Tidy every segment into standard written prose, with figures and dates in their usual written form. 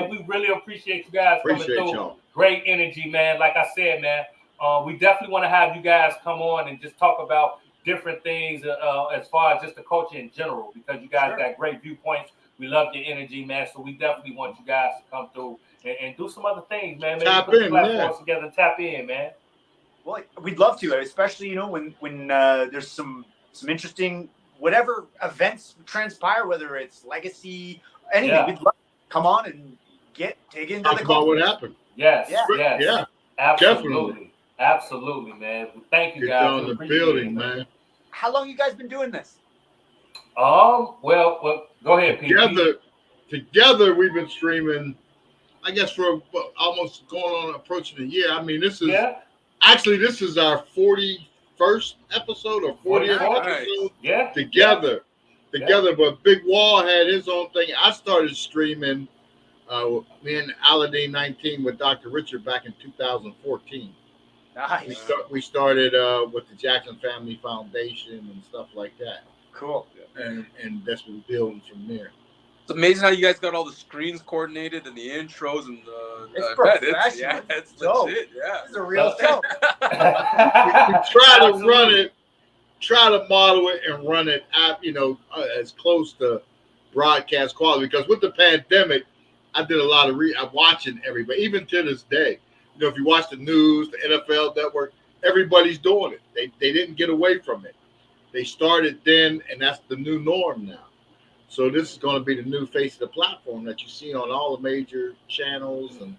And we really appreciate you guys coming through. Y'all. Great energy, man. Like I said, man, we definitely want to have you guys come on and just talk about different things as far as just the culture in general, because you guys got great viewpoints. We love your energy, man. So we definitely want you guys to come through and do some other things, man. Maybe tap put in, the platforms together and tap in, man. Well, we'd love to, especially, you know, when there's some interesting whatever events transpire, whether it's legacy, anything. Yeah. We'd love to come on and dig into Talk the about what happened. Yes, Yeah. yes. Yeah. Absolutely. Definitely. Absolutely, man. Thank you Get guys. down in the building, man. How long you guys been doing this? Well, go ahead, Pete. Together we've been streaming, I guess, for almost going on approaching a year. I mean, this is actually our 41st episode or 40th episode together. But Bigg Wall had his own thing. I started streaming me and Aladdin 19 with Dr. Richard back in 2014. Nice. We started with the Jackson Family Foundation and stuff like that. Cool. And that's what we're building from there. It's amazing how you guys got all the screens coordinated and the intros and the it's professional. It's legit. Yeah, it's a real show. we try to run it, try to model it, and run it at, you know, as close to broadcast quality. Because with the pandemic, I did a lot of watching everybody, even to this day. You know, if you watch the news, the NFL Network, everybody's doing it. They didn't get away from it. They started then, and that's the new norm now. So this is going to be the new face of the platform that you see on all the major channels and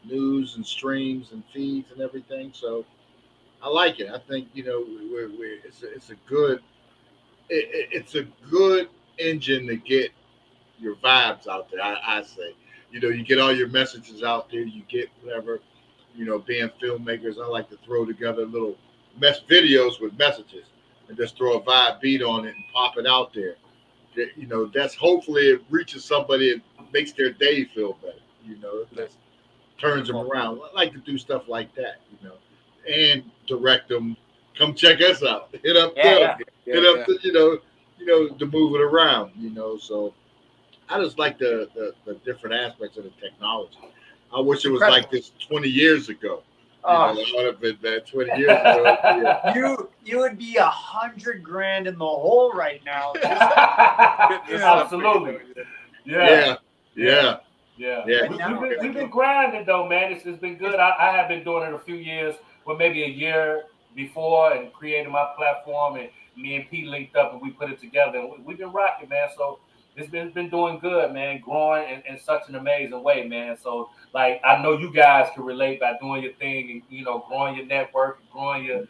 news and streams and feeds and everything. So I like it. I think, you know, it's a good engine to get your vibes out there. I say, you know, you get all your messages out there. You get whatever, you know, being filmmakers, I like to throw together little videos with messages and just throw a vibe beat on it and pop it out there. You know, that's hopefully it reaches somebody and makes their day feel better. You know, that turns them around. I like to do stuff like that, you know, and direct them. Come check us out. Hit up them. Hit up the, you know, to move it around. You know, so I just like the different aspects of the technology. I wish it was like this 20 years ago. You know, it would have been that 20 years ago. Yeah. You would be $100,000 in the hole right now. Absolutely. Yeah. We've been grinding though, man. It's been good. I have been doing it a few years, well, maybe a year before, and created my platform, and me and Pete linked up and we put it together. And we've been rocking, man. So it's been doing good, man. Growing in such an amazing way, man. So like, I know you guys can relate by doing your thing and, you know, growing your network, and growing your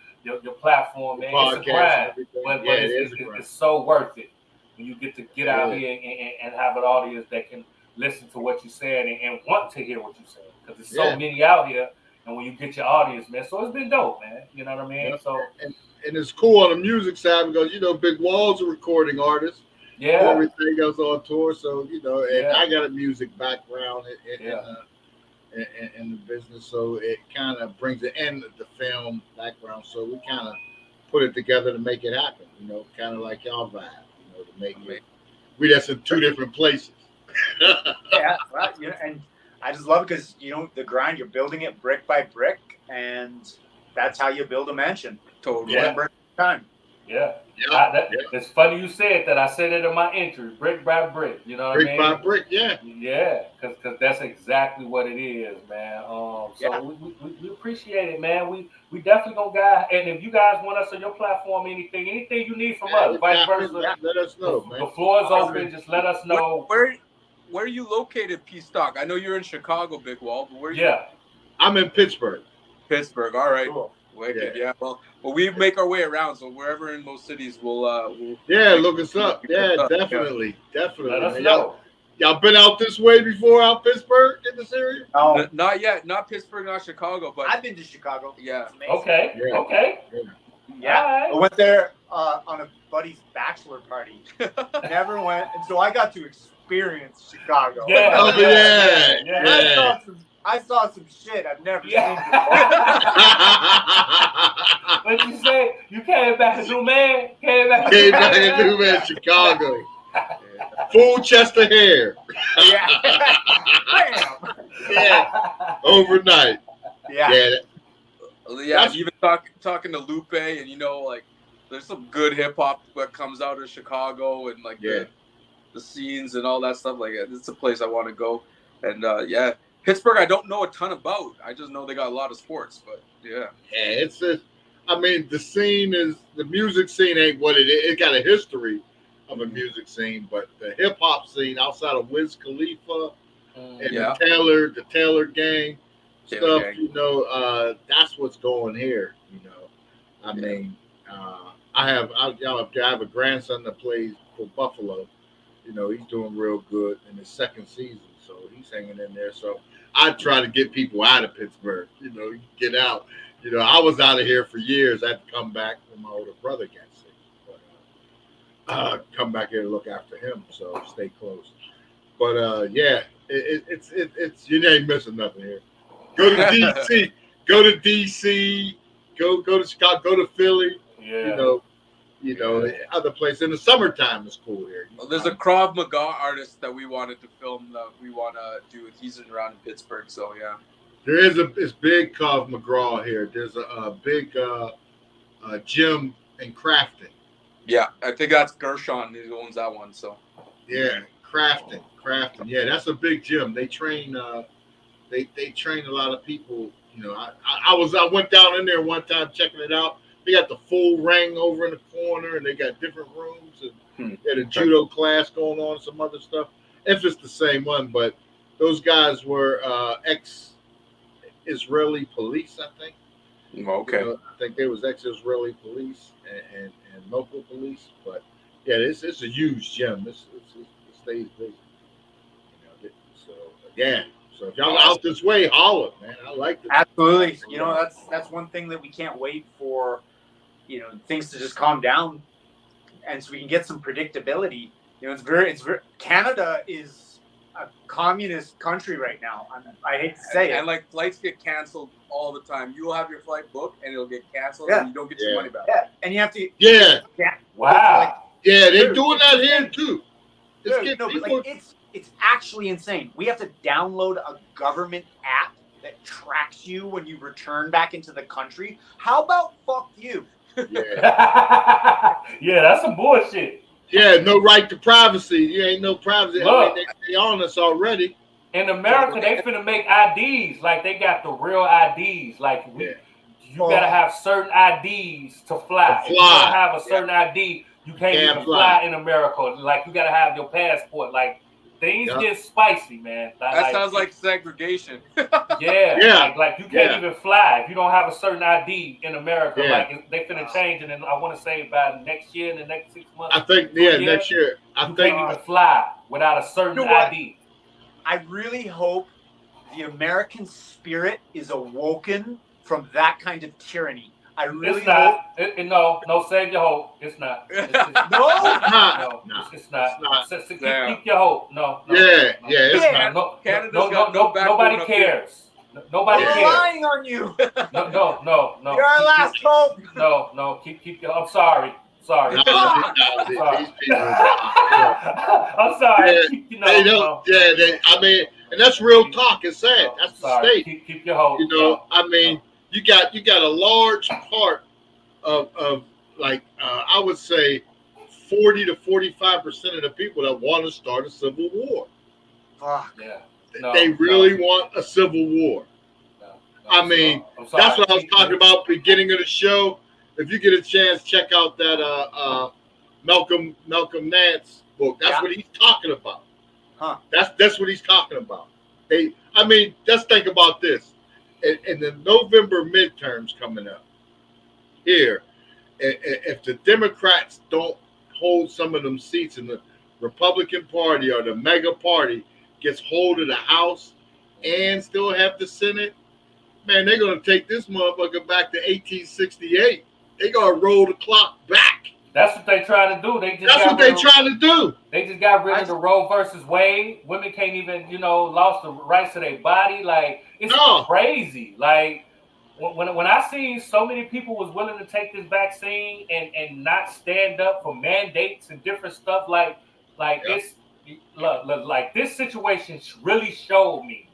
platform, man. It's a grind, but it's so worth it when you get out here and have an audience that can listen to what you're saying and want to hear what you're saying, because there's so many out here. And when you get your audience, man, so it's been dope, man. You know what I mean? Yeah. So and it's cool on the music side because, you know, Bigg Wall's a recording artist. Yeah. Everything goes on tour, so, you know, and I got a music background in the business, so it kind of brings it in the film background. So we kind of put it together to make it happen, you know, kind of like y'all vibe, you know, to make it. We just in two different places. Right. You know, and I just love it because, you know, the grind, you're building it brick by brick, and that's how you build a mansion. Totally. Time. Yeah. It's funny you said that. I said it in my entry, brick by brick. You know what I mean? Brick by brick, yeah. Yeah, because that's exactly what it is, man. So we appreciate it, man. We definitely gonna guide. And if you guys want us on your platform, anything you need from us, vice versa, let us know, man. The floor is open. Just let us know. Where are you located, P Stock? I know you're in Chicago, Bigg Wall, but where are you? Yeah, I'm in Pittsburgh. Pittsburgh, all right. Cool. Wicked, yeah. Well, we make our way around, so wherever in most cities, we'll look us up. Yeah, definitely. Let us know. Y'all been out this way before, out Pittsburgh in this area? No, not yet. Not Pittsburgh, not Chicago, but I've been to Chicago. Yeah. Okay. Yeah. Right. I went there on a buddy's bachelor party. Never went, and so I got to experience Chicago. Yeah. Oh, yeah. I saw some shit I've never seen before. What you say? You came back a new man? Came back a new man, Chicago. full chest of hair. Yeah. Bam. Yeah, overnight. Yeah. That's- even talking to Lupe, and like there's some good hip hop that comes out of Chicago, and like the scenes and all that stuff. Like it's a place I want to go, and Pittsburgh I don't know a ton about. I just know they got a lot of sports, but it's I mean, the music scene ain't what it is. It got a history of a music scene, but the hip hop scene outside of Wiz Khalifa and the Taylor gang stuff, that's what's going here. I mean, I have a grandson that plays for Buffalo. He's doing real good in his second season, so he's hanging in there. So I try to get people out of Pittsburgh. Get out. I was out of here for years. I had to come back when my older brother got sick, but come back here to look after him. So stay close. But it's you ain't missing nothing here. Go to DC. Go to DC. Go to Chicago. Go to Philly. Yeah. Other places in the summertime is cool here. Well, there's a Krav Maga artist that we wanted to film that we want to do. He's around in Pittsburgh, so yeah. There is it's big Krav McGraw here. There's a big gym in Crafton. Yeah, I think that's Gershon who owns that one. So yeah, Crafton. Yeah, that's a big gym. They train. They train a lot of people. I went down in there one time checking it out. They got the full ring over in the corner, and they got different rooms, and they had a judo class going on, and some other stuff. If it's the same one, but those guys were ex-Israeli police, I think. Okay. I think they was ex-Israeli police and local police, but yeah, it's a huge gym. It stays busy. So if y'all out this way, holler, man. I like it. Absolutely. That's one thing that we can't wait for. Things to just calm down, and so we can get some predictability. It's very Canada is a communist country right now. I hate to say it. And like flights get canceled all the time. You will have your flight booked, and it'll get canceled, and you don't get your money back. Yeah, and you have to. Yeah. Wow. They're doing that here too. It's actually insane. We have to download a government app that tracks you when you return back into the country. How about fuck you? Yeah, that's some bullshit. Yeah, no right to privacy. You ain't no privacy. Look, they on us already. In America, they finna make IDs like they got the real IDs. Like you gotta have certain IDs to fly. If you don't have a certain ID, you can't even fly in America. Like you gotta have your passport. Like things get spicy, man. That sounds like segregation. Like you can't even fly if you don't have a certain ID in America. Like they finna change it, and I want to say by next year, in the next 6 months. I think next year. You can't even fly without a certain ID. I really hope the American spirit is awoken from that kind of tyranny. I really hope. No, save your hope. It's not. It's not. Keep your hope. No. It's not. Nobody cares. Nobody cares. We're relying on you. No. You're our last hope. No. Keep your. I'm sorry. I'm sorry. I mean, and that's real talk. It's sad. That's the state. Keep your hope. I mean, you got a large part of like I would say 40 to 45% of the people that want to start a civil war. Fuck. Yeah. They really want a civil war. I mean, that's what I was talking about beginning of the show. If you get a chance, check out that Malcolm Nance book. That's what he's talking about. That's what he's talking about. Let's think about this. In the November midterms coming up here, if the Democrats don't hold some of them seats in the Republican Party or the mega party gets hold of the House and still have the Senate, man, they're going to take this motherfucker back to 1868. They're going to roll the clock back. That's what they trying to do. That's what they trying to do. They just got rid of the Roe versus Wade. Women can't even, lost the rights to their body. Like, it's crazy. Like, when I see so many people was willing to take this vaccine and not stand up for mandates and different stuff, look, like this situation really showed me,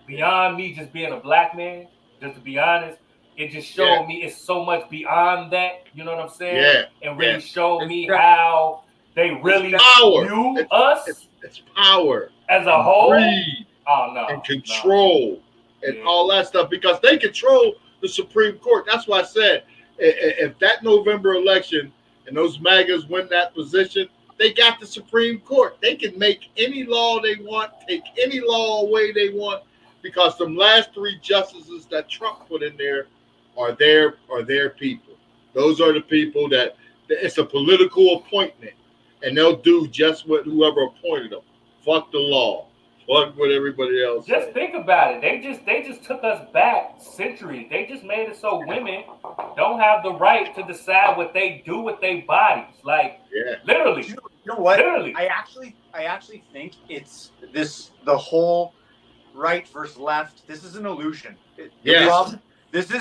beyond me just being a black man, just to be honest, it just showed me it's so much beyond that, you know what I'm saying? Yeah. And really showed me how they really view us. It's power. As a whole. Greed. Oh, no. And control. And all that stuff, because they control the Supreme Court. That's why I said, if that November election and those MAGAs win that position, they got the Supreme Court. They can make any law they want, take any law away they want, because them last 3 justices that Trump put in there are their people. Those are the people that it's a political appointment, and they'll do just what whoever appointed them. Fuck the law. Fuck what everybody else. Just think about it. They just took us back centuries. They just made it so women don't have the right to decide what they do with their bodies. Like, literally. You know what? Literally. I actually think it's the whole right versus left. This is an illusion. This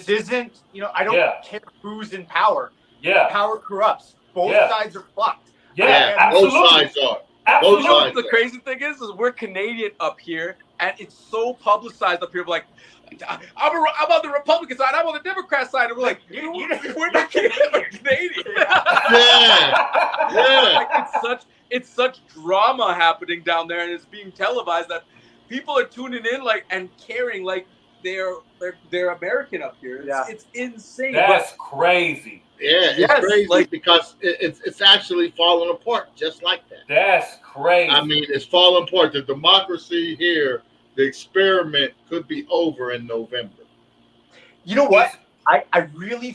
isn't. I don't care who's in power. Yeah. Power corrupts. Both sides are fucked. Yeah, absolutely. Both sides are. Absolutely. You know what the crazy thing is we're Canadian up here, and it's so publicized up here. We're like, I'm on the Republican side, I'm on the Democrat side, and we're like, we're not Canadian. We're Canadian. Like, it's such drama happening down there, and it's being televised that people are tuning in and caring like they're American up here. It's insane. That's crazy. Yeah, it's crazy because it's actually falling apart just like that. That's crazy. I mean, it's falling apart. The democracy here, the experiment could be over in November. You know what? I really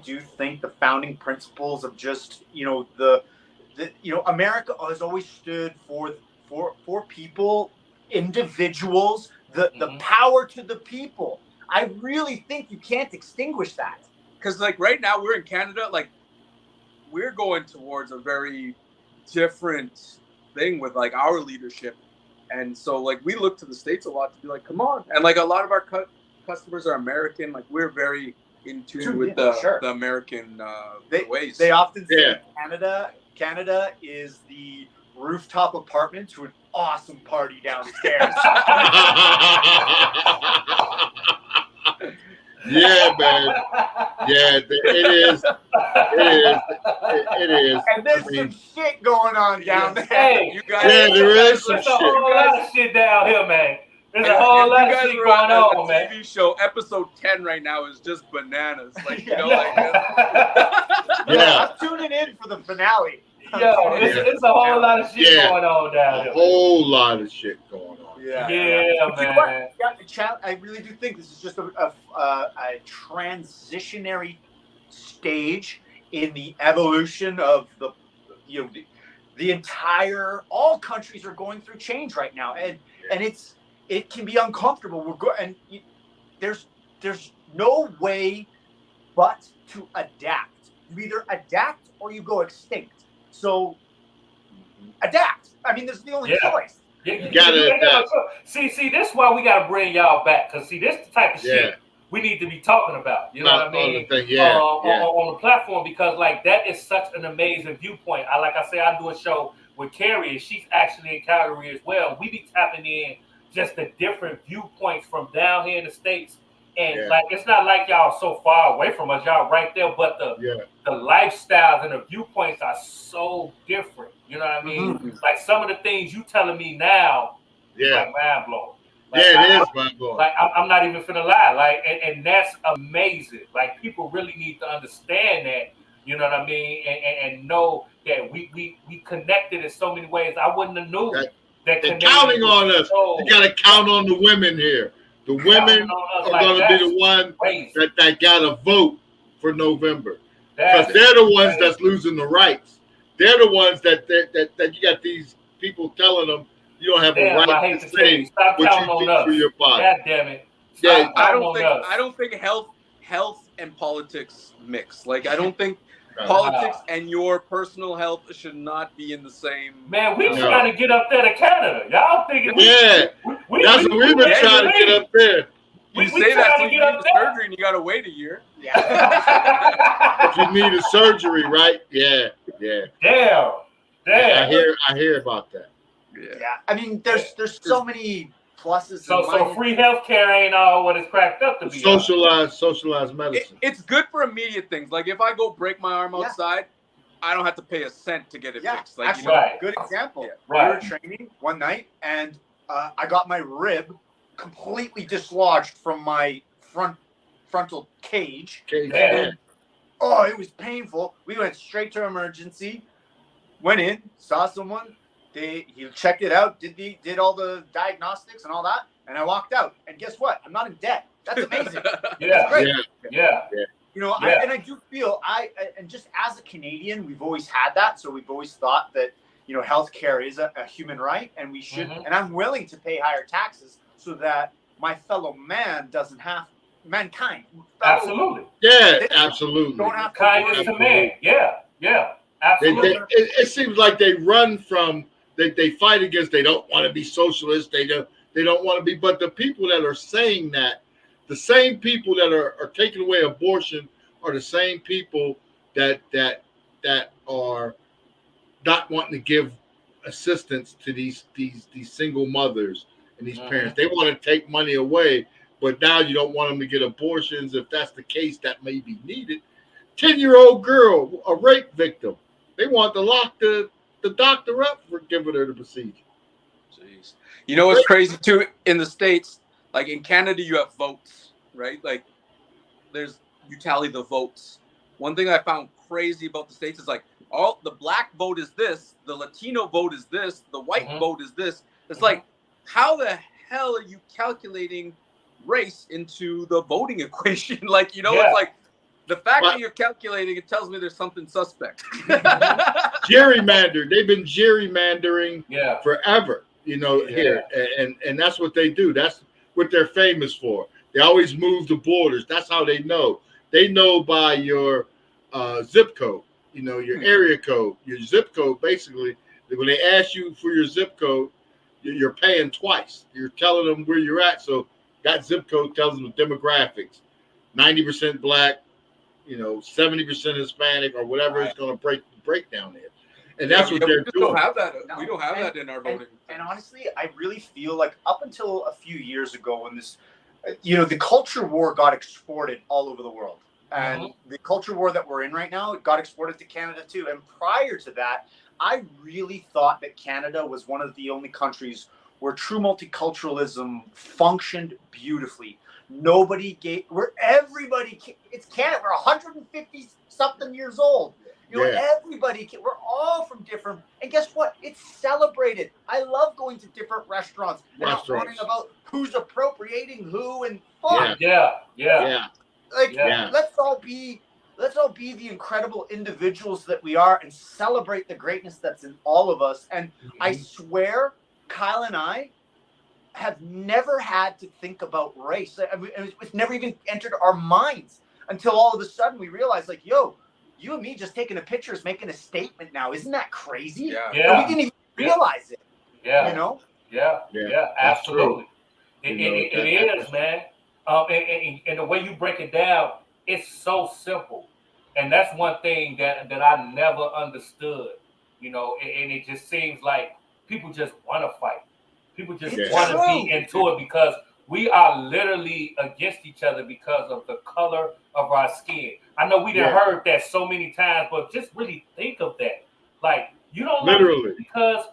do think the founding principles of just, America has always stood for people, individuals, the power to the people. I really think you can't extinguish that. Because right now we're in Canada, we're going towards a very different thing with our leadership, and so we look to the States a lot to be come on, and a lot of our customers are American. We're very in tune with the American ways. They often say Canada is the rooftop apartment to an awesome party downstairs. Yeah, man. Yeah, it is. It is. And there's some shit going on down there. Hey, you guys. Yeah, there is some shit. There's a whole lot of shit down here, man. There's a whole lot of shit going on, man. TV show episode 10 right now is just bananas. I'm tuning in for the finale. It's a whole lot of shit going on down here. A whole lot of shit going on. Man. I really do think this is just a transitionary stage in the evolution of the entire. All countries are going through change right now, and it can be uncomfortable. There's no way but to adapt. You either adapt or you go extinct. So adapt. I mean, this is the only choice. You gotta adapt. See, this is why we gotta bring y'all back, because this is the type of shit we need to be talking about. You know what I mean? On the platform, because that is such an amazing viewpoint. I do a show with Carrie, and she's actually in Calgary as well. We be tapping in just the different viewpoints from down here in the States. And it's not like y'all so far away from us, y'all right there, but the lifestyles and the viewpoints are so different. You know what I mean? Mm-hmm. Some of the things you telling me now, mind blowing. It is mind blowing. I'm not even finna lie. And that's amazing. People really need to understand that. You know what I mean? And know that we connected in so many ways. I wouldn't have knew that. They're counting on us. You got to count on the women here. The women are going to be the ones that got to vote for November, because they're the ones that's losing the rights. They're the ones that you got these people telling them you don't have a right to say what you think for your body. God damn it! I don't think health and politics mix. I don't think politics and your personal health should not be in the same. Man, we trying to get up there to Canada. Y'all thinking? That's what we've been trying to get up there. You say that till you need the surgery and you gotta wait a year. If you need a surgery, right? Yeah. Damn. Damn. I hear about that. Yeah. I mean, there's so many pluses. So free healthcare ain't all what it's cracked up to be. Socialized medicine. It's good for immediate things. Like if I go break my arm outside, I don't have to pay a cent to get it fixed. Like, actually, good example. Yeah. We were training one night, and I got my rib completely dislodged from my frontal cage. Oh, it was painful. We went straight to emergency. Went in, saw someone. He checked it out, did all the diagnostics and all that, and I walked out. And guess what? I'm not in debt. That's amazing. That's great. Yeah. You know, I do feel and just as a Canadian, we've always had that. So we've always thought that, you know, healthcare is a human right, and we should. And I'm willing to pay higher taxes so that my fellow man doesn't have mankind. Absolutely. Yeah, absolutely. Don't have to kindness to man. Yeah. Absolutely. It seems like they run from. They fight against. They don't want to be socialists. They don't want to be. But the people that are saying that, the same people that are taking away abortion, are the same people that are not wanting to give assistance to these single mothers and these parents. They want to take money away, but now you don't want them to get abortions. If that's the case, that may be needed. 10-year-old girl, a rape victim. They want to lock the doctor up for giving her the procedure. Jeez. You know what's crazy too? In the States, like in Canada, you have votes, right? Like you tally the votes. One thing I found crazy about the States is like all the black vote is this, the Latino vote is this, the white vote is this. It's like, how the hell are you calculating race into the voting equation? Like, you know, it's like, the fact that you're calculating, it tells me there's something suspect. Gerrymandered. They've been gerrymandering forever, you know, here. And that's what they do. That's what they're famous for. They always move the borders. That's how they know. They know by your zip code, you know, your area code. Your zip code, basically, when they ask you for your zip code, you're paying twice. You're telling them where you're at. So that zip code tells them the demographics. 90% black, you know, 70% Hispanic, or whatever it's going to break down there. And that's what they're doing. We don't have that. We don't have that in our voting. And honestly, I really feel like up until a few years ago, when this, you know, the culture war got exported all over the world. And the culture war that we're in right now, it got exported to Canada too. And prior to that, I really thought that Canada was one of the only countries where true multiculturalism functioned beautifully. It's Canada. We're 150 something years old. You know, everybody, we're all from different, and guess what? It's celebrated. I love going to different restaurants and not worrying about who's appropriating who and fun. Let's all be the incredible individuals that we are and celebrate the greatness that's in all of us. And I swear, Kyle and I have never had to think about race. I mean, it's never even entered our minds until all of a sudden we realize, like, yo, you and me just taking a picture is making a statement now. Isn't that crazy? And we didn't even realize it. You know? Absolutely. It is, man. And the way you break it down, it's so simple. And that's one thing that I never understood, you know, and it just seems like people just want to fight. People just want to be into it because we are literally against each other because of the color of our skin. I know we done heard that so many times, but just really think of that. Like, you don't literally because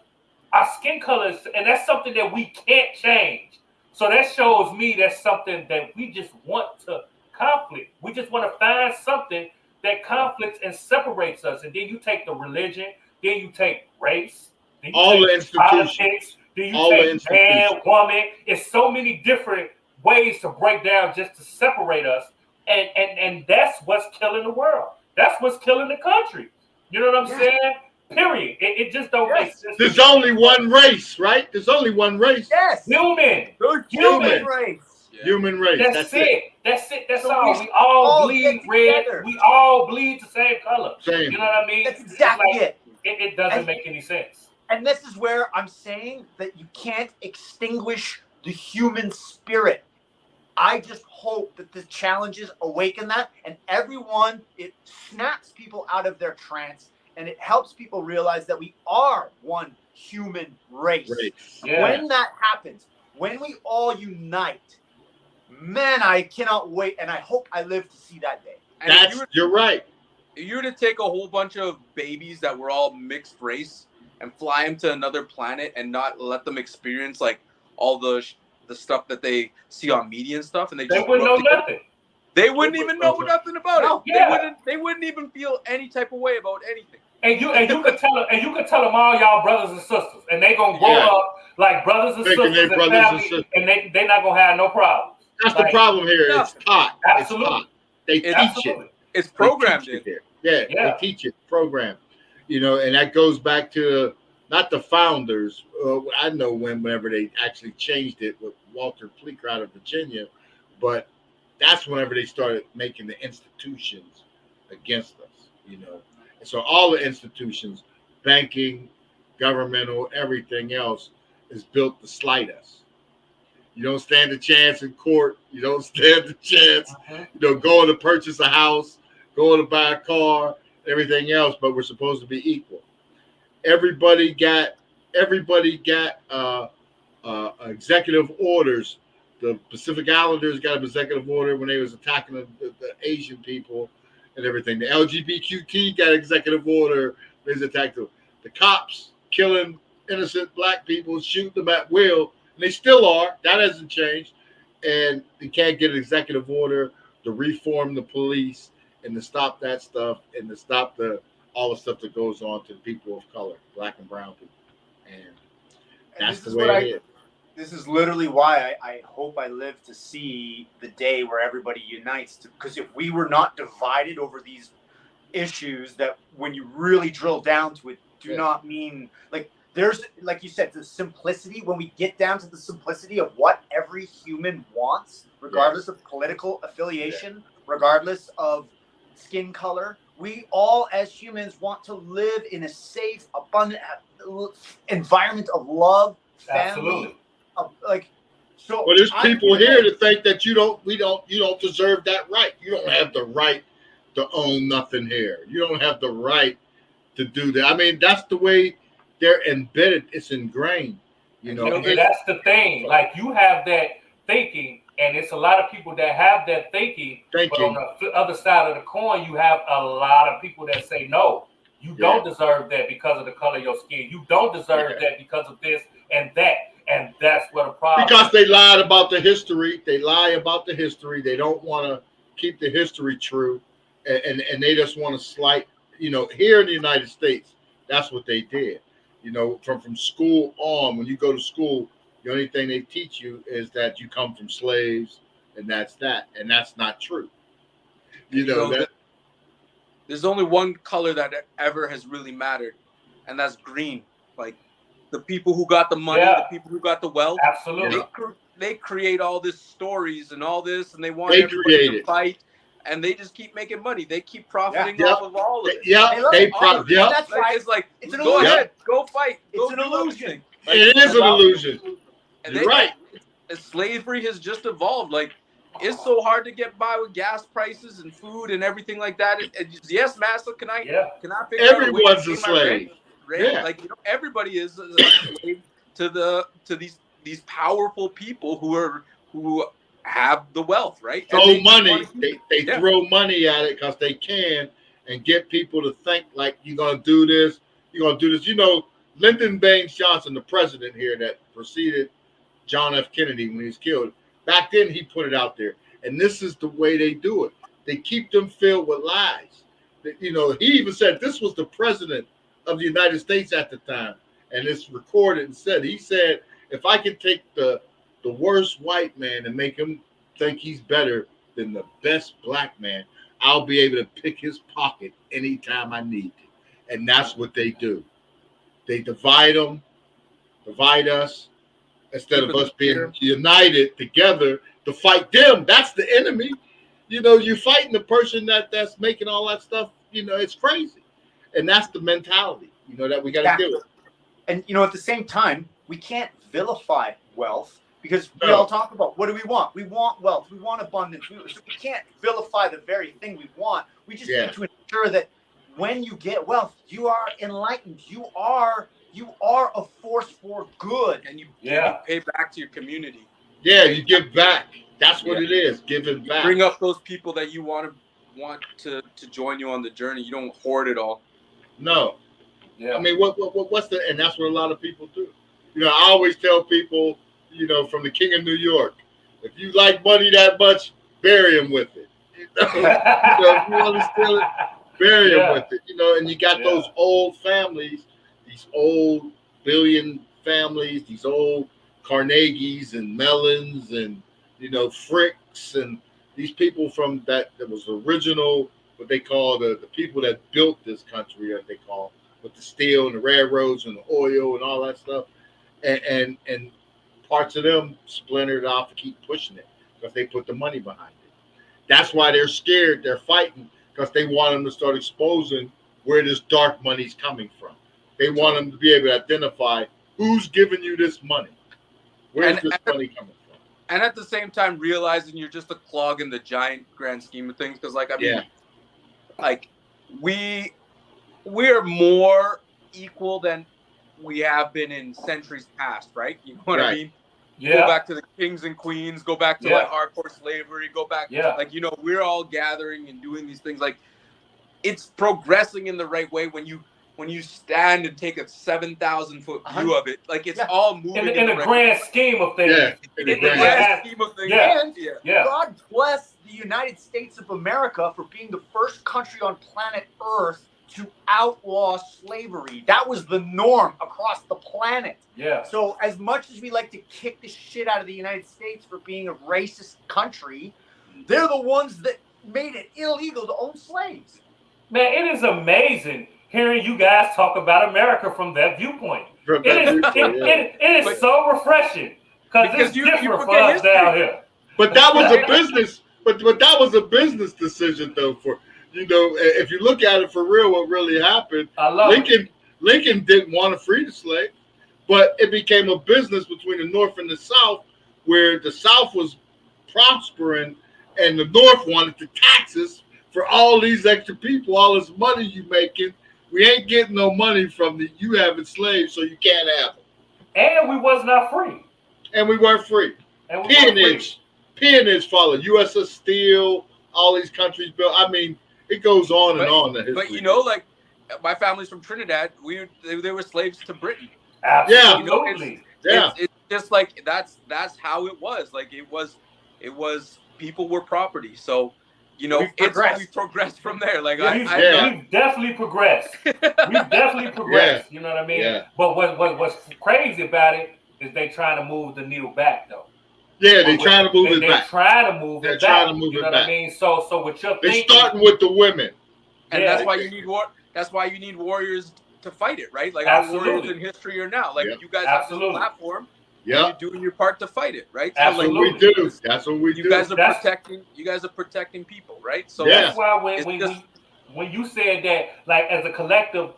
our skin colors, and that's something that we can't change. So that shows me that's something that we just want to conflict. We just want to find something that conflicts and separates us. And then you take the religion, then you take race, then you all take the institutions. Politics, then you take man, woman. It's so many different ways to break down just to separate us. And that's what's killing the world. That's what's killing the country. You know what I'm saying? Period. It just don't make sense. There's only one race, right? There's only one race. Yes. Human race. Human race. That's it. That's all. We all bleed red. We all bleed the same color. Same. You know what I mean? That's exactly it. It doesn't make any sense. And this is where I'm saying that you can't extinguish the human spirit. I just hope that the challenges awaken that, and it snaps people out of their trance and it helps people realize that we are one human race. Yeah. When that happens, when we all unite, man, I cannot wait, and I hope I live to see that day. And You're right. If you were to take a whole bunch of babies that were all mixed race and fly them to another planet and not let them experience like all the stuff that they see on media and stuff, and they just wouldn't know nothing. They wouldn't even know nothing about it. Yeah. They wouldn't even feel any type of way about anything. And you could tell them all y'all brothers and sisters, and they gonna grow up like brothers and sisters and family, and they not gonna have no problems. That's the problem here. It's taught. Absolutely. It's taught. They teach it. It's programmed in here. Yeah, they teach it. Program. You know, and that goes back to not the founders. I know whenever they actually changed it with Walter Pleaker out of Virginia, but that's whenever they started making the institutions against us. You know, and so all the institutions, banking, governmental, everything else, is built to slight us. You don't stand a chance in court. You don't stand a chance, going to purchase a house, going to buy a car, everything else. But we're supposed to be equal. Everybody got executive orders. The Pacific Islanders got an executive order when they was attacking the Asian people and everything. The LGBTQ got executive order. They was attacking the cops, killing innocent black people, shooting them at will. And they still are. That hasn't changed. And they can't get an executive order to reform the police and to stop that stuff and to stop all the stuff that goes on to the people of color, black and brown people. And that's the way it is. This is literally why I hope I live to see the day where everybody unites. Because if we were not divided over these issues that when you really drill down to it, do not mean like there's, like you said, the simplicity. When we get down to the simplicity of what every human wants, regardless of political affiliation, regardless of skin color, we all as humans want to live in a safe, abundant environment of love, family. Well, there's people here to think that you don't deserve that right. You don't have the right to own nothing here. You don't have the right to do that. I mean, that's the way they're embedded. It's ingrained. You know, and that's the thing. Like you have that thinking, and it's a lot of people that have that thinking. But on the other side of the coin, you have a lot of people that say no. You don't deserve that because of the color of your skin. You don't deserve that because of this and that. And that's what a problem. Because they lied about the history. They lie about the history. They don't want to keep the history true. And they just want to slight, here in the United States, that's what they did. From school on, when you go to school, the only thing they teach you is that you come from slaves, and that's that. And that's not true. There's only one color that ever has really mattered, and that's green. Like the people who got the money, the people who got the wealth. Absolutely. They create all these stories and all this, and they want everybody to fight, and they just keep making money. They keep profiting off of all of it. That's right. It's like, it's an go illusion. Ahead, go fight. It's go an illusion. Like, it is an illusion. And You're right. Slavery has just evolved. Like, it's so hard to get by with gas prices and food and everything like that. Yes, master, can I figure everyone's a slave. Right? Like, everybody is a slave to these powerful people who have the wealth, right? Throw money. They throw money at it because they can and get people to think like you're gonna do this, you're gonna do this. Lyndon Baines Johnson, the president here that preceded John F. Kennedy when he was killed. Back then, he put it out there, and this is the way they do it. They keep them filled with lies. He even said this was the president of the United States at the time, and it's recorded and said. He said, "If I can take the worst white man and make him think he's better than the best black man, I'll be able to pick his pocket anytime I need to." And that's what they do. They divide us. Instead of us being united together to fight them, that's the enemy. You're fighting the person that's making all that stuff. It's crazy, and that's the mentality. That we got to do. And at the same time, we can't vilify wealth because we all talk about what do we want? We want wealth. We want abundance. We can't vilify the very thing we want. We just need to ensure that when you get wealth, you are enlightened. You are a force for good. And you Yeah. pay back to your community. Yeah, you give back. That's what it is, giving back. Bring up those people that you want to join you on the journey. You don't hoard it all. No. Yeah. I mean, what's the, and that's what a lot of people do. You know, I always tell people, you know, from the King of New York, if you like money that much, bury him with it. You know, if you want to steal it, bury him with it. You know, and you got those old families, these old billion families, these old Carnegies and Mellons and, you know, Fricks and these people from that was original, what they call the people that built this country, as they call, with the steel and the railroads and the oil and all that stuff. And parts of them splintered off and keep pushing it because they put the money behind it. That's why they're scared. They're fighting because they want them to start exposing where this dark money's coming from. They want them to be able to identify who's giving you this money. Where's this money coming from? And at the same time, realizing you're just a clog in the giant grand scheme of things. Because, like, I mean, like we're more equal than we have been in centuries past, right? You know what I mean? Yeah. Go back to the kings and queens, go back to like hardcore slavery, go back, like, you know, we're all gathering and doing these things. Like, it's progressing in the right way when you stand and take a 7,000-foot view of it. Like, it's all moving in the grand scheme of things. Yeah. In the grand scheme of things. And God bless the United States of America for being the first country on planet Earth to outlaw slavery. That was the norm across the planet. Yeah. So as much as we like to kick the shit out of the United States for being a racist country, they're the ones that made it illegal to own slaves. Man, it is amazing hearing you guys talk about America from that viewpoint. It is so refreshing because it's different for us down here. But that was a business. But that was a business decision, though. For, you know, if you look at it for real, what really happened, Lincoln didn't want to free the slave, but it became a business between the North and the South, where the South was prospering and the North wanted the taxes for all these extra people, all this money you making. We ain't getting no money from you having slaves, so you can't have them. And we was not free. And we weren't free. And Peonage followed. USS Steel, all these countries built. I mean, it goes on and on. But you know, like, my family's from Trinidad. They were slaves to Britain. Absolutely. You know, it's just like that's how it was. Like, it was people were property. So, you know, we've progressed from there. Like, we've definitely progressed. We've definitely progressed. You know what I mean? Yeah. But what's crazy about it is they trying to move the needle back, though. Yeah, they trying to move it back. They're trying to move it back. Trying to move you it know back. what I mean? So with your they're thinking, starting with the women. And that's why you need That's why you need warriors to fight it, right? Like, our warriors in history are now. Like, you guys have this platform. Yeah, you're doing your part to fight it, right? That's what we do. That's what we do. You guys are protecting people, right? So that's why when you said that, like, as a collective,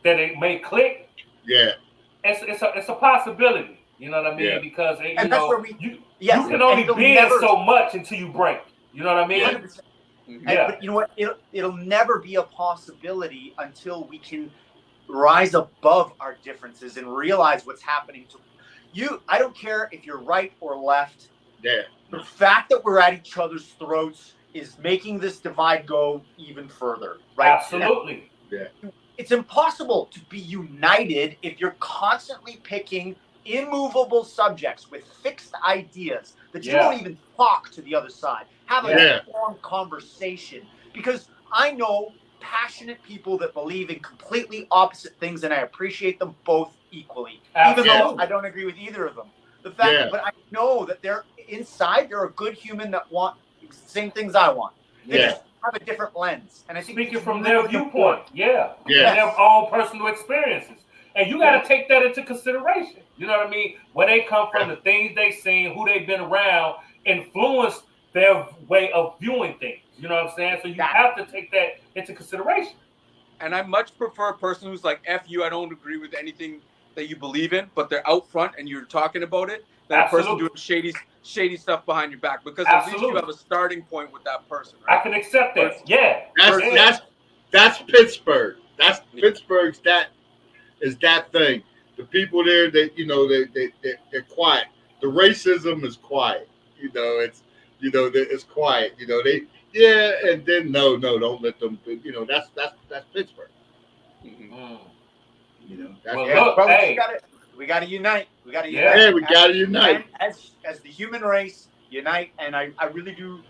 that it may click. Yeah, it's a possibility. You know what I mean? Yeah. Because you can only bend so much until you break. You know what I mean? 100%. But you know what? It'll never be a possibility until we can rise above our differences and realize what's happening to you. I don't care if you're right or left. Yeah. The fact that we're at each other's throats is making this divide go even further. Right? Absolutely. Yeah. It's impossible to be united if you're constantly picking immovable subjects with fixed ideas that you don't even talk to the other side. Have a informed conversation. Because I know passionate people that believe in completely opposite things, and I appreciate them both equally. Even though I don't agree with either of them. But I know that they're inside, they're a good human that want the same things I want. They just have a different lens. And I think speaking from their viewpoint, their own personal experiences. And you got to take that into consideration. You know what I mean? Where they come from, the things they've seen, who they've been around, influence their way of viewing things. You know what I'm saying? So you have to take that into consideration. And I much prefer a person who's like, F you, I don't agree with anything that you believe in, but they're out front and you're talking about it, than a person doing shady stuff behind your back. Because at least you have a starting point with that person. Right? I can accept that. That's Pittsburgh. That's Pittsburgh's. That is that thing. The people there, they're quiet. The racism is quiet. It's it's quiet. And then no, don't let them. That's Pittsburgh. That's Well, look, hey. We got to unite. We got to Yeah. unite. Yeah, we got to unite. And as the human race, unite. And I really do.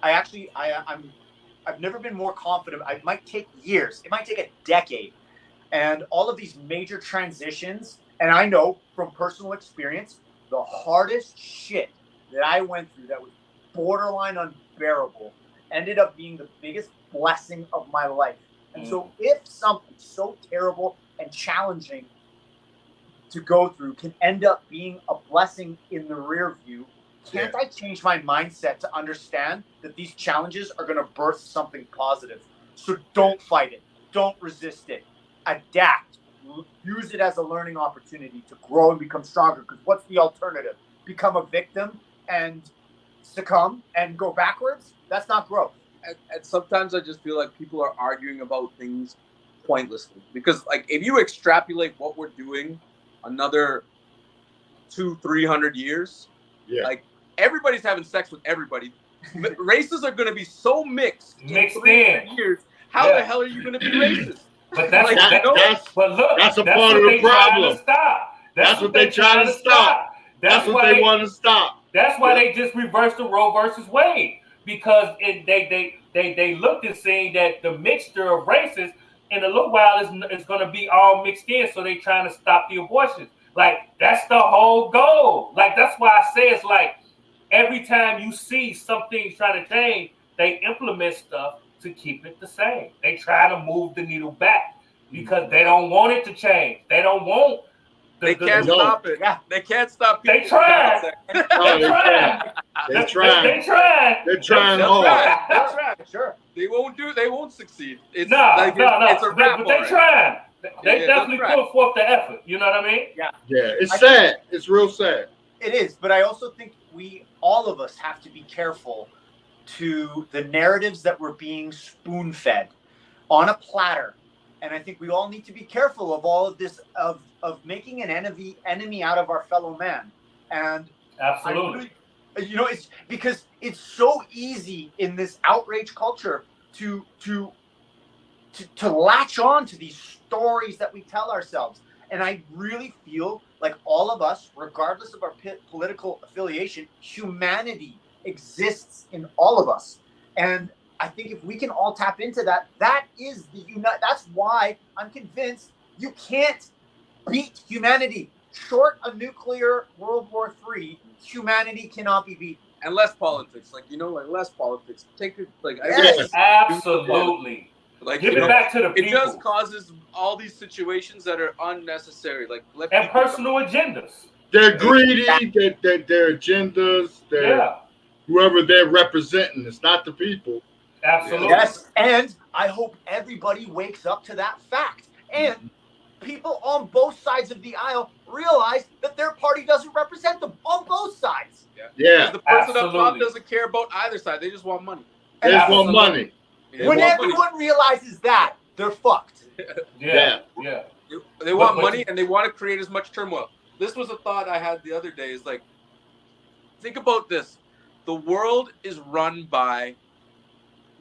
I've never been more confident. It might take years. It might take a decade. And all of these major transitions, and I know from personal experience, the hardest shit that I went through that was borderline unbearable ended up being the biggest blessing of my life. And so if something so terrible and challenging to go through can end up being a blessing in the rear view, can't I change my mindset to understand that these challenges are going to birth something positive? So don't fight it. Don't resist it. Adapt. Use it as a learning opportunity to grow and become stronger. Because what's the alternative? Become a victim and succumb and go backwards? That's not growth. And sometimes I just feel like people are arguing about things pointlessly. Because like if you extrapolate what we're doing another 200-300 years, like everybody's having sex with everybody. Races are going to be so mixed in years. How the hell are you going to be racist? But that's like, that's a that's part of the problem. That's what they're trying to stop. That's what they want to stop. That's why they just reversed the Roe versus Wade, because they looked at saying that the mixture of races in a little while is going to be all mixed in, so they trying to stop the abortions. Like that's the whole goal. Like that's why I say it's like every time you see something trying to change, they implement stuff to keep it the same. They try to move the needle back because they don't want it to change. They don't want. They can't stop it. Yeah. They can't stop people. They try. They're trying hard. That's right. Sure. They won't succeed. It's no. It's a wrap. But they trying. They definitely put forth the effort. You know what I mean? Yeah. Yeah. It's sad. It's real sad. It is. But I also think all of us have to be careful to the narratives that we're being spoon-fed on a platter. And I think we all need to be careful of all of this, of making an enemy out of our fellow man. And absolutely, it's because it's so easy in this outrage culture to latch on to these stories that we tell ourselves. And I really feel like all of us, regardless of our political affiliation, humanity exists in all of us. And I think if we can all tap into that, that is that's why I'm convinced you can't beat humanity. Short a nuclear World War III, humanity cannot be beaten. And less politics, less politics. Take it, absolutely. Give it back to the people. It just causes all these situations that are unnecessary, and personal agendas. They're greedy. Their agendas. Whoever they're representing. It's not the people. Absolutely. Yes, and I hope everybody wakes up to that fact. And people on both sides of the aisle realize that their party doesn't represent them on both sides. Yeah. The person up top doesn't care about either side. They just want money. They just want money. When everyone realizes that, they're fucked. Yeah. They want money and they want to create as much turmoil. This was a thought I had the other day. Is like, think about this. The world is run by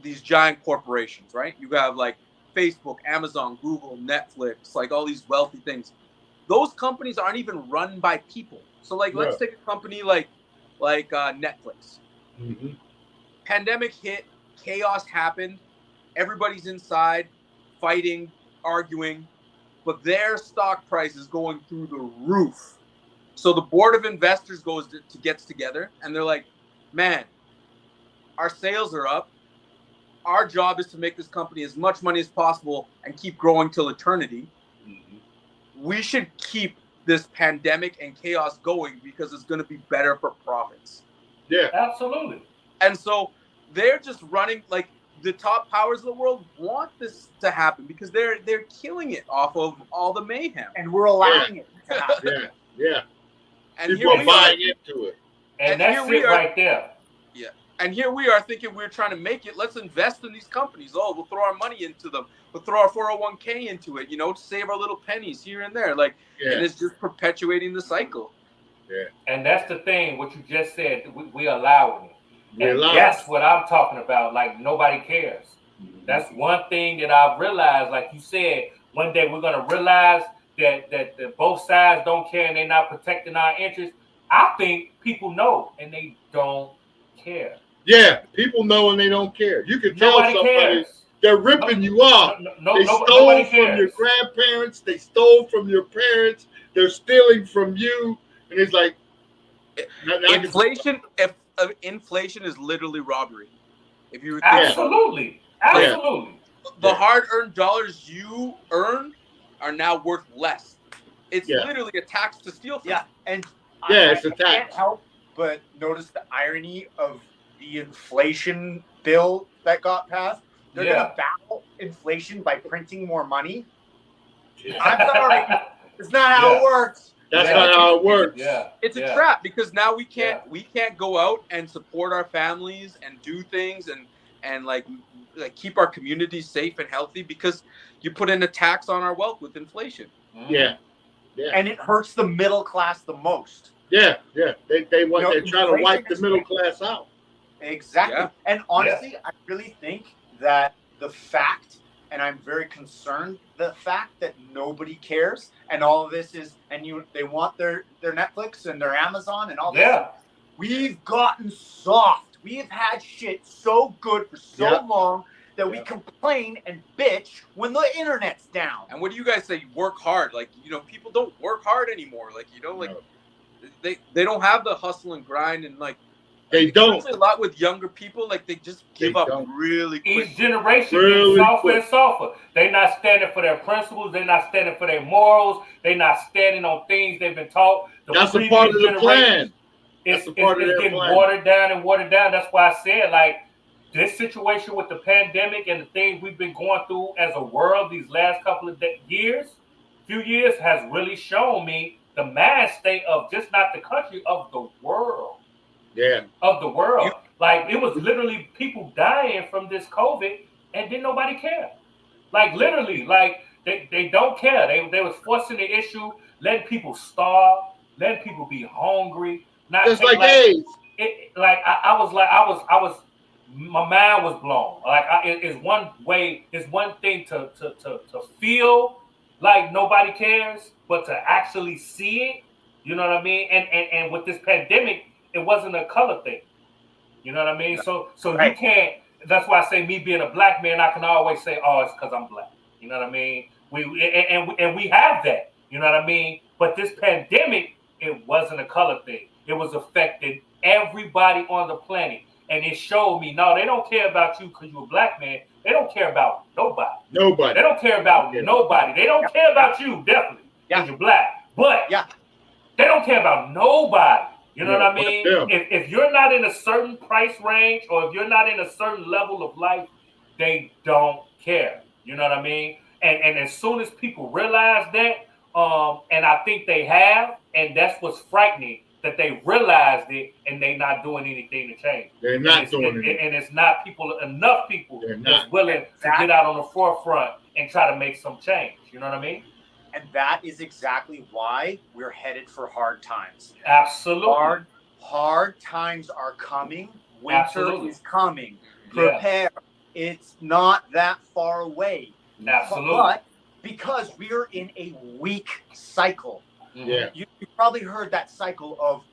these giant corporations, right? You have like Facebook, Amazon, Google, Netflix, like all these wealthy things. Those companies aren't even run by people. So like, let's take a company like Netflix. Mm-hmm. Pandemic hit, chaos happened. Everybody's inside, fighting, arguing, but their stock price is going through the roof. So the board of investors gets together and they're like, man, our sales are up. Our job is to make this company as much money as possible and keep growing till eternity. Mm-hmm. We should keep this pandemic and chaos going because it's going to be better for profits. Yeah, absolutely. And so they're just running, like the top powers of the world want this to happen because they're killing it off of all the mayhem. And we're allowing it to happen. Yeah. And people are buying into it. And that's it right there. Yeah. And here we are thinking we're trying to make it. Let's invest in these companies. Oh, we'll throw our money into them. We'll throw our 401k into it, to save our little pennies here and there. Like, and it's just perpetuating the cycle. Yeah. And that's the thing, what you just said, we allowing it. And that's what I'm talking about. Like, nobody cares. That's one thing that I've realized. Like you said, one day we're going to realize that both sides don't care and they're not protecting our interests. I think people know and they don't care. Yeah, people know and they don't care. You can tell Nobody somebody cares. they're ripping you off. They stole nobody from cares. your grandparents. They stole from your parents. They're stealing from you. And it's like inflation is literally robbery. If you absolutely. The hard-earned dollars you earn are now worth less. It's literally a tax to steal from. Yeah, and it's a tax. I can't help but notice the irony of the inflation bill that got passed. They're gonna battle inflation by printing more money. I'm sorry, it's not how it works. That's not how it works. It's a trap because now we can't go out and support our families and do things and like keep our communities safe and healthy because you put in a tax on our wealth with inflation. Yeah. And it hurts the middle class the most. They're trying to wipe the middle class out. Exactly. Yeah. And honestly, I really think that the fact, and I'm very concerned, the fact that nobody cares and all of this is, and they want their Netflix and their Amazon and all this. Yeah. We've gotten soft. We have had shit so good for so long that we complain and bitch when the internet's down. And what do you guys say? Work hard. Like, people don't work hard anymore. Like, they don't have the hustle and grind and like, they don't. A lot with younger people, like they just give up really quick. Each generation gets softer and softer. They're not standing for their principles. They're not standing for their morals. They're not standing on things they've been taught. That's a part of the plan. It's getting watered down and watered down. That's why I said, like, this situation with the pandemic and the things we've been going through as a world these last couple of few years, has really shown me the mad state of just not the country, of the world. Yeah. Of the world. Like, it was literally people dying from this COVID and didn't nobody care. Like, literally, like, they don't care. They was forcing the issue, letting people starve, letting people be hungry. Not just like AIDS. I was my mind was blown. Like, it's one thing to feel like nobody cares, but to actually see it, you know what I mean? And with this pandemic, it wasn't a color thing. You know what I mean? So you can't, that's why I say, me being a black man, I can always say, oh, it's because I'm black. You know what I mean? We have that. You know what I mean? But this pandemic, it wasn't a color thing. It was affecting everybody on the planet. And it showed me, no, they don't care about you because you're a black man. They don't care about nobody. They don't care about nobody. They don't care about you, definitely, because you're black. But they don't care about nobody. You know what I mean? If you're not in a certain price range or if you're not in a certain level of life, they don't care. You know what I mean? And as soon as people realize that, and I think they have, and that's what's frightening, that they realized it and they're not doing anything to change. They're not doing it. And it's not enough people that's willing to get out on the forefront and try to make some change. You know what I mean? And that is exactly why we're headed for hard times. Absolutely. Hard times are coming. Winter is coming. Prepare. It's not that far away. Absolutely. But because we are in a weak cycle. Yeah. You probably heard that cycle of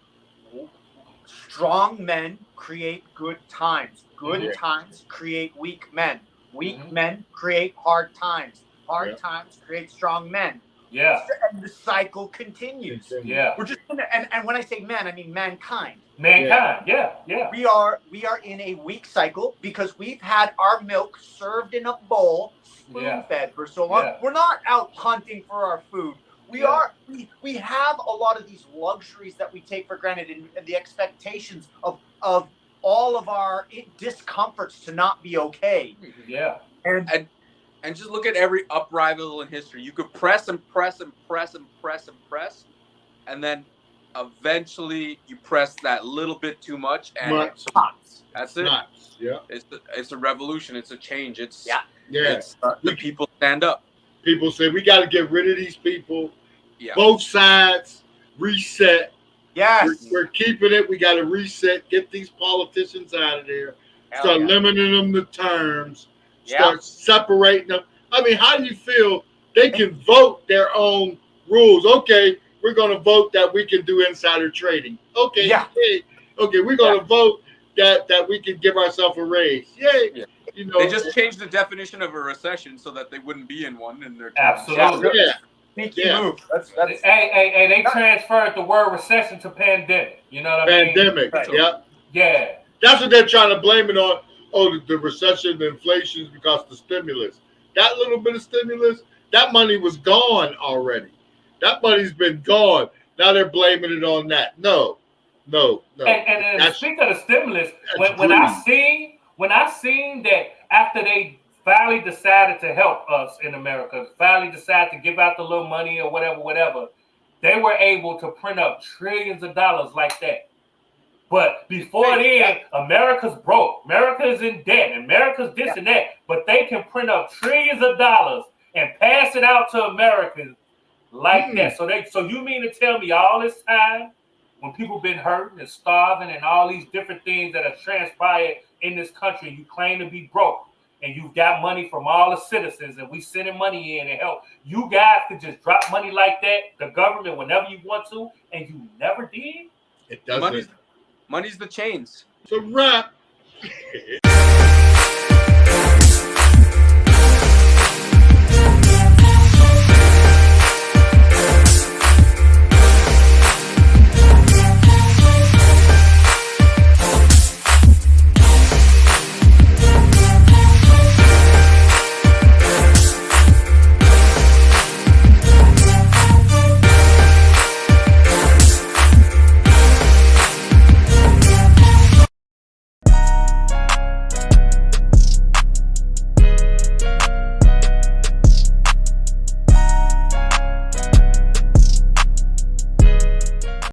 strong men create good times. Good times create weak men. Weak men create hard times. Hard times create strong men. Yeah. And the cycle continues. Yeah. We're just and when I say men, I mean mankind. Mankind. Yeah. We are in a weak cycle because we've had our milk served in a bowl, spoon-fed for so long. We're not out hunting for our food. We have a lot of these luxuries that we take for granted and the expectations of all of our discomforts to not be okay. Yeah. And just look at every uprising in history. You could press and press and press and press and press, and then eventually you press that little bit too much, and that's it. Nuts. Yeah. It's a revolution. It's a change. It's Yeah. It's, the people stand up. People say we got to get rid of these people. Yeah. Both sides reset. Yes. We're keeping it. We got to reset. Get these politicians out of there. Start limiting them to terms. Start separating them. I mean, how do you feel they can vote their own rules? Okay, we're going to vote that we can do insider trading. Okay, okay, we're going to vote that we can give ourselves a raise. Yay! Yeah. You know, They just changed the definition of a recession so that they wouldn't be in one in their terms. Absolutely. Yeah. Sneaky move. That's Hey, they transferred the word recession to pandemic. You know what I mean? Pandemic. Right. Yeah. Yeah. That's what they're trying to blame it on. Oh, the recession, the inflation is because of the stimulus. That little bit of stimulus, that money was gone already. That money's been gone. Now they're blaming it on that. No. And speak of the stimulus, when I seen that after they finally decided to help us in America, finally decided to give out the little money or whatever, they were able to print up trillions of dollars like that. But before then, America's broke. America's in debt. America's this and that. But they can print up trillions of dollars and pass it out to Americans like that. So you mean to tell me all this time, when people been hurting and starving and all these different things that have transpired in this country, you claim to be broke and you've got money from all the citizens and we sending money in to help. You guys could just drop money like that, the government, whenever you want to, and you never did? It doesn't. Money's the chains. It's a wrap.